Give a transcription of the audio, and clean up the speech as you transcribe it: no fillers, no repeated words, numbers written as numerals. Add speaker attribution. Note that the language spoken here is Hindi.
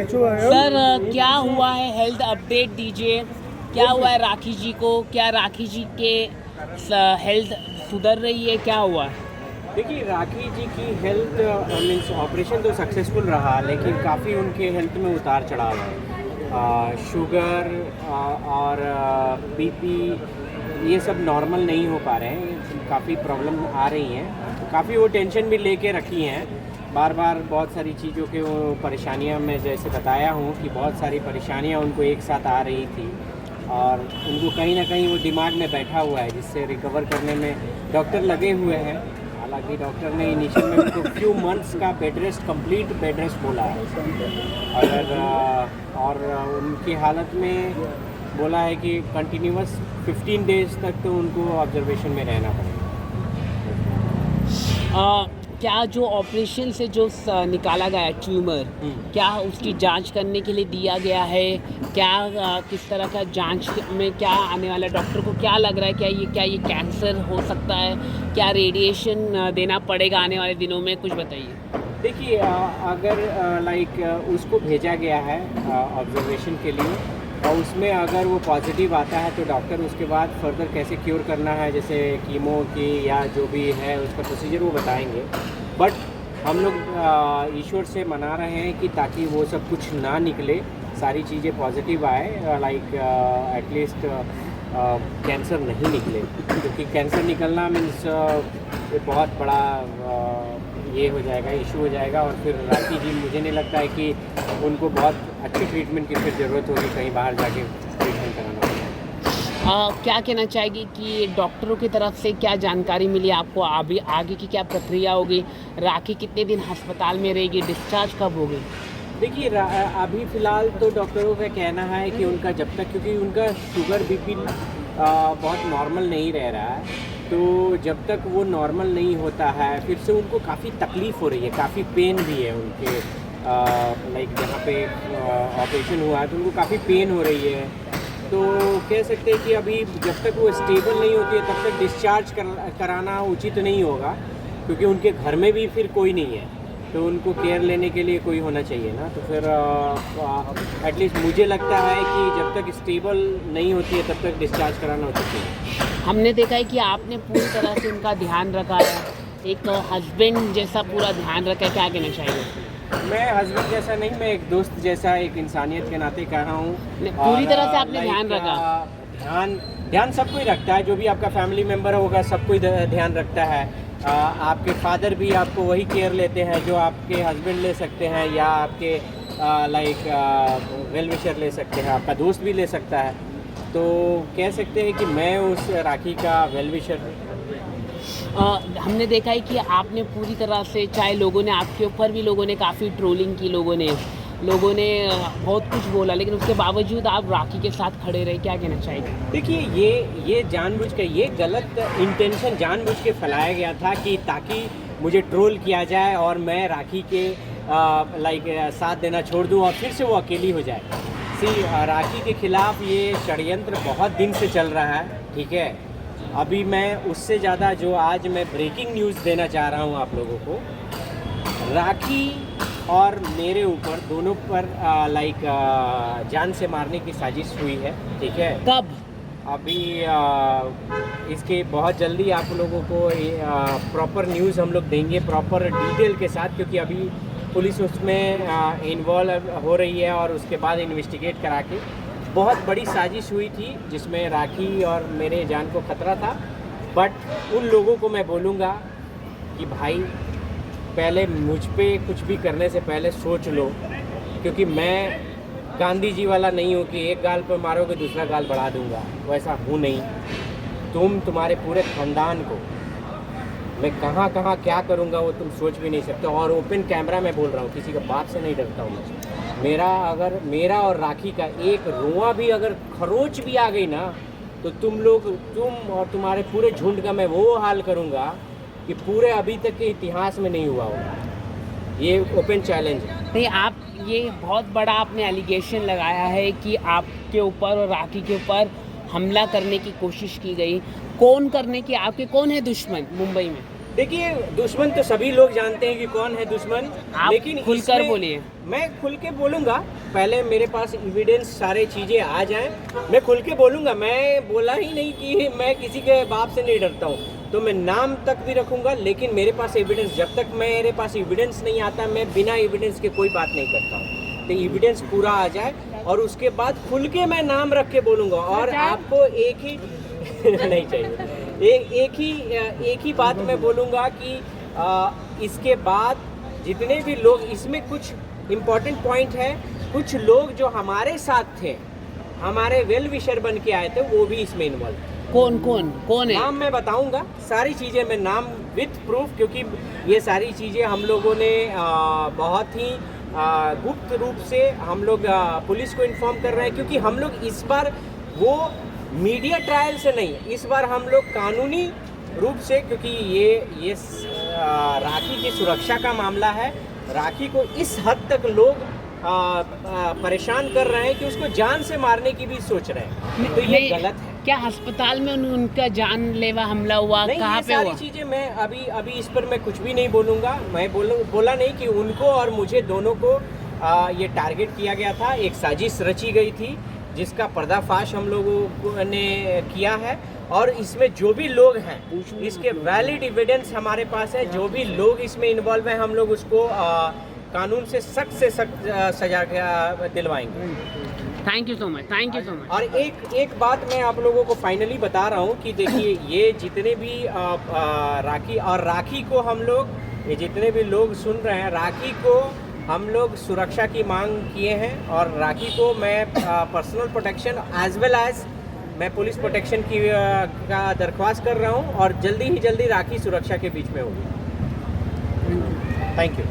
Speaker 1: सर क्या हुआ है, हेल्थ अपडेट दीजिए। क्या हुआ है राखी जी को? क्या राखी जी के हेल्थ सुधर रही है? क्या हुआ है?
Speaker 2: देखिए, राखी जी की हेल्थ मीन्स ऑपरेशन तो सक्सेसफुल रहा, लेकिन काफ़ी उनके हेल्थ में उतार चढ़ाव है। शुगर और बीपी ये सब नॉर्मल नहीं हो पा रहे हैं, काफ़ी प्रॉब्लम आ रही हैं। काफ़ी वो टेंशन भी लेके रखी हैं, बार बार बहुत सारी चीज़ों के वो परेशानियां, मैं जैसे बताया हूँ कि बहुत सारी परेशानियां उनको एक साथ आ रही थी और उनको कहीं ना कहीं वो दिमाग में बैठा हुआ है, जिससे रिकवर करने में डॉक्टर लगे हुए हैं। हालांकि डॉक्टर ने इनिशियल में उनको फ्यू मंथ्स का bed rest, complete bed rest बोला है। अगर और उनकी हालत में बोला है कि कंटिन्यूअस 15 डेज तक तो उनको ऑब्जर्वेशन में रहना पड़ेगा।
Speaker 1: क्या जो ऑपरेशन से जो निकाला गया है ट्यूमर, क्या उसकी जांच करने के लिए दिया गया है? क्या किस तरह का जांच में क्या आने वाला, डॉक्टर को क्या लग रहा है? क्या ये कैंसर हो सकता है? क्या रेडिएशन देना पड़ेगा आने वाले दिनों में? कुछ बताइए।
Speaker 2: देखिए, अगर लाइक उसको भेजा गया है ऑब्जर्वेशन के लिए, और उसमें अगर वो पॉजिटिव आता है तो डॉक्टर उसके बाद फर्दर कैसे क्योर करना है, जैसे कीमो की या जो भी है उसका प्रोसीजर वो बताएंगे। बट हम लोग ईश्वर से मना रहे हैं कि ताकि वो सब कुछ ना निकले, सारी चीज़ें पॉजिटिव आए, लाइक एटलीस्ट कैंसर नहीं निकले, क्योंकि कैंसर निकलना मीन्स बहुत बड़ा ये हो जाएगा, इशू हो जाएगा। और फिर राखी जी, मुझे नहीं लगता है कि उनको बहुत अच्छी ट्रीटमेंट की फिर ज़रूरत होगी, कहीं बाहर जाके ट्रीटमेंट कराना होगा।
Speaker 1: क्या कहना चाहेगी कि डॉक्टरों की तरफ से क्या जानकारी मिली आपको? अभी आगे की क्या प्रक्रिया होगी? राखी कितने दिन अस्पताल में रहेगी? डिस्चार्ज कब होगी?
Speaker 2: देखिए, अभी फ़िलहाल तो डॉक्टरों का कहना है कि उनका जब तक, क्योंकि उनका शुगर बीपी बहुत नॉर्मल नहीं रह रहा है, तो जब तक वो नॉर्मल नहीं होता है, फिर से उनको काफ़ी तकलीफ़ हो रही है, काफ़ी पेन भी है उनके, लाइक जहाँ पे ऑपरेशन हुआ है तो उनको काफ़ी पेन हो रही है। तो कह सकते हैं कि अभी जब तक वो स्टेबल नहीं होती है तब तक डिस्चार्ज कराना उचित नहीं होगा, क्योंकि उनके घर में भी फिर कोई नहीं है, तो उनको केयर लेने के लिए कोई होना चाहिए ना। तो फिर एटलीस्ट मुझे लगता है कि जब तक स्टेबल नहीं होती है तब तक डिस्चार्ज कराना उचित नहीं है।
Speaker 1: हमने देखा है कि आपने पूरी तरह से उनका ध्यान रखा है, एक हस्बैंड जैसा पूरा ध्यान रखा है। क्या कहना चाहिए?
Speaker 2: मैं हस्बैंड जैसा नहीं, मैं एक दोस्त जैसा, एक इंसानियत के नाते कह रहा हूँ।
Speaker 1: पूरी तरह से आपने
Speaker 2: लाइक
Speaker 1: ध्यान रखा।
Speaker 2: ध्यान ध्यान सबको ही रखता है, जो भी आपका फैमिली मेम्बर होगा सबको ही ध्यान रखता है। आपके फादर भी आपको वही केयर लेते हैं जो आपके हस्बैंड ले सकते हैं, या आपके लाइक वेल विशर ले सकते हैं, आपका दोस्त भी ले सकता है। तो कह सकते हैं कि मैं उस राखी का वेल विशर हूँ।
Speaker 1: हमने देखा है कि आपने पूरी तरह से, चाहे लोगों ने आपके ऊपर भी, लोगों ने काफ़ी ट्रोलिंग की, लोगों ने बहुत कुछ बोला, लेकिन उसके बावजूद आप राखी के साथ खड़े रहे। क्या कहना चाहेंगे?
Speaker 2: देखिए, ये जानबूझ के, ये गलत इंटेंशन जानबूझ के फैलाया गया था कि ताकि मुझे ट्रोल किया जाए और मैं राखी के लाइक साथ देना छोड़ दूं और फिर से वो अकेली हो जाए। राखी के खिलाफ ये षड्यंत्र बहुत दिन से चल रहा है, ठीक है। अभी मैं उससे ज़्यादा जो आज मैं ब्रेकिंग न्यूज़ देना चाह रहा हूँ आप लोगों को, राखी और मेरे ऊपर दोनों पर लाइक जान से मारने की साजिश हुई है, ठीक है।
Speaker 1: कब?
Speaker 2: अभी इसके बहुत जल्दी आप लोगों को प्रॉपर न्यूज़ हम लोग देंगे, प्रॉपर डिटेल के साथ, क्योंकि अभी पुलिस उसमें इन्वॉल्व हो रही है और उसके बाद इन्वेस्टिगेट करा के, बहुत बड़ी साजिश हुई थी जिसमें राखी और मेरे जान को खतरा था। बट उन लोगों को मैं बोलूँगा कि भाई, पहले मुझ पे कुछ भी करने से पहले सोच लो, क्योंकि मैं गांधी जी वाला नहीं हूँ कि एक गाल पर मारोगे दूसरा गाल बढ़ा दूंगा, वैसा हूँ नहीं। तुम्हारे पूरे ख़ानदान को मैं कहाँ कहाँ क्या करूँगा वो तुम सोच भी नहीं सकते। और ओपन कैमरा में बोल रहा हूँ, किसी का बाप से नहीं डरता हूँ मैं। मेरा और राखी का एक रोआ भी अगर खरोच भी आ गई ना, तो तुम और तुम्हारे पूरे झुंड का मैं वो हाल करूँगा कि पूरे अभी तक के इतिहास में नहीं हुआ होगा। ये ओपन चैलेंज है।
Speaker 1: नहीं, आप ये बहुत बड़ा आपने एलिगेशन लगाया है कि आपके ऊपर और राखी के ऊपर हमला करने की कोशिश की गई। कौन करने की, आपके कौन है दुश्मन मुंबई में?
Speaker 2: देखिए, दुश्मन तो सभी लोग जानते हैं कि कौन है दुश्मन,
Speaker 1: आप
Speaker 2: लेकिन
Speaker 1: खुलकर
Speaker 2: इसमें
Speaker 1: बोलिए।
Speaker 2: मैं खुल के बोलूँगा। पहले मेरे पास एविडेंस सारे चीज़ें आ जाएं, मैं खुल के बोलूँगा। मैं बोला ही नहीं कि मैं किसी के बाप से नहीं डरता हूँ, तो मैं नाम तक भी रखूँगा, लेकिन मेरे पास एविडेंस, जब तक मेरे पास एविडेंस नहीं आता, मैं बिना एविडेंस के कोई बात नहीं करता हूँ। तो एविडेंस पूरा आ जाए और उसके बाद खुल के मैं नाम रख के बोलूँगा। और आपको एक ही नहीं चाहिए, एक ही बात मैं बोलूँगा कि इसके बाद जितने भी लोग, इसमें कुछ इम्पोर्टेंट पॉइंट है, कुछ लोग जो हमारे साथ थे, हमारे वेल विशर बन के आए थे, वो भी इसमें इन्वॉल्व थे।
Speaker 1: कौन है?
Speaker 2: नाम मैं बताऊंगा, सारी चीज़ें मैं नाम विथ प्रूफ, क्योंकि ये सारी चीज़ें हम लोगों ने बहुत ही गुप्त रूप से हम लोग पुलिस को इन्फॉर्म कर रहे हैं, क्योंकि हम लोग इस बार वो मीडिया ट्रायल से नहीं, इस बार हम लोग कानूनी रूप से, क्योंकि ये राखी की सुरक्षा का मामला है। राखी को इस हद तक लोग परेशान कर रहे हैं कि उसको जान से मारने की भी सोच रहे हैं, तो ये गलत है।
Speaker 1: क्या अस्पताल में उनका जानलेवा हमला हुआ? कहाँ पे हुआ?
Speaker 2: सारी चीज़ें मैं अभी इस पर मैं कुछ भी नहीं बोलूँगा। मैं बोला नहीं कि उनको और मुझे दोनों को ये टारगेट किया गया था, एक साजिश रची गई थी जिसका पर्दाफाश हम लोगों ने किया है। और इसमें जो भी लोग हैं, इसके वैलिड एविडेंस हमारे पास है। जो भी लोग इसमें इन्वॉल्व हैं, हम लोग उसको कानून से सख्त सजा दिलवाएंगे।
Speaker 1: Thank you so much, thank you so much.
Speaker 2: और एक बात मैं आप लोगों को फाइनली बता रहा हूँ कि देखिए, ये जितने भी राखी को हम लोग, ये जितने भी लोग सुन रहे हैं, राखी को हम लोग सुरक्षा की मांग किए हैं, और राखी को मैं personal protection as well as मैं पुलिस प्रोटेक्शन की का दरख्वास्त कर रहा हूँ, और जल्दी ही जल्दी राखी सुरक्षा के बीच में होगी। Thank you.